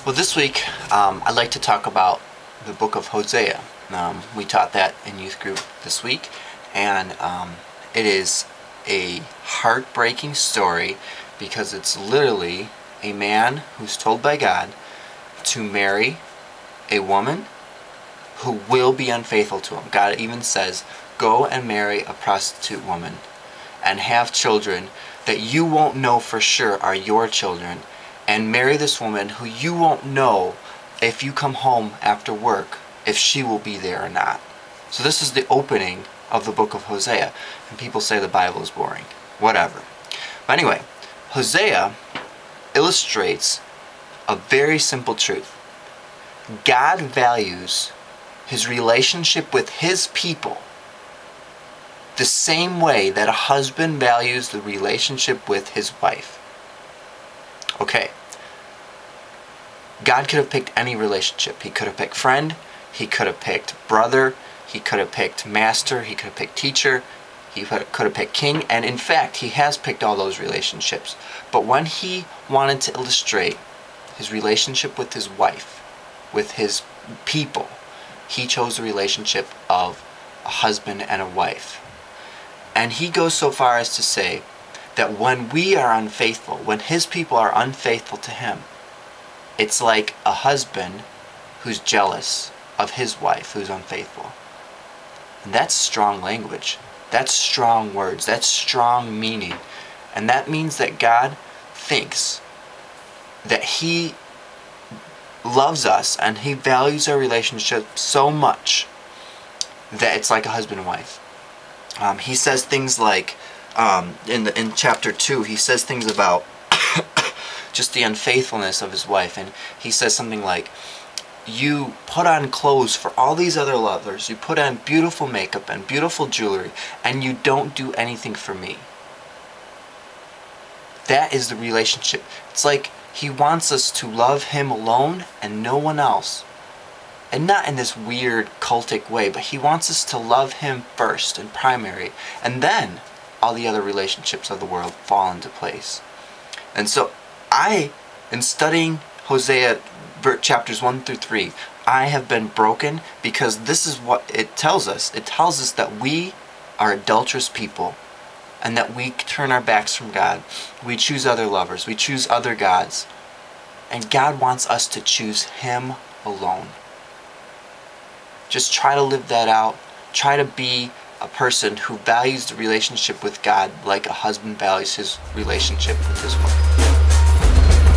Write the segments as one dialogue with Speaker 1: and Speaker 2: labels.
Speaker 1: Well, this week I'd like to talk about the book of Hosea. We taught that in youth group this week, and it is a heartbreaking story because it's literally a man who's told by God to marry a woman who will be unfaithful to him. God even says, go and marry a prostitute woman and have children that you won't know for sure are your children, and marry this woman who you won't know if you come home after work if she will be there or not. So this is the opening of the book of Hosea, and people say the Bible is boring. Whatever. But anyway, Hosea illustrates a very simple truth. God values his relationship with his people the same way that a husband values the relationship with his wife. Okay, God could have picked any relationship. He could have picked friend, he could have picked brother, he could have picked master, he could have picked teacher, he could have picked king, and in fact, he has picked all those relationships. But when he wanted to illustrate his relationship with his wife, with his people, he chose the relationship of a husband and a wife. And he goes so far as to say that when we are unfaithful, when his people are unfaithful to him, it's like a husband who's jealous of his wife who's unfaithful. And that's strong language. That's strong words. That's strong meaning. And that means that God thinks that he loves us and he values our relationship so much that it's like a husband and wife. He says things like, in chapter 2, he says things about just the unfaithfulness of his wife, and he says something like, you put on clothes for all these other lovers, you put on beautiful makeup and beautiful jewelry, and you don't do anything for me. That is the relationship. It's like he wants us to love him alone and no one else. And not in this weird cultic way, but he wants us to love him first and primary, and then all the other relationships of the world fall into place. And so in studying Hosea chapters 1 through 3, I have been broken because this is what it tells us. It tells us that we are adulterous people and that we turn our backs from God. We choose other lovers. We choose other gods. And God wants us to choose him alone. Just try to live that out. Try to be a person who values the relationship with God like a husband values his relationship with his wife.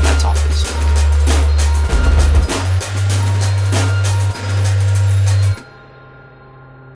Speaker 1: That's all for this week.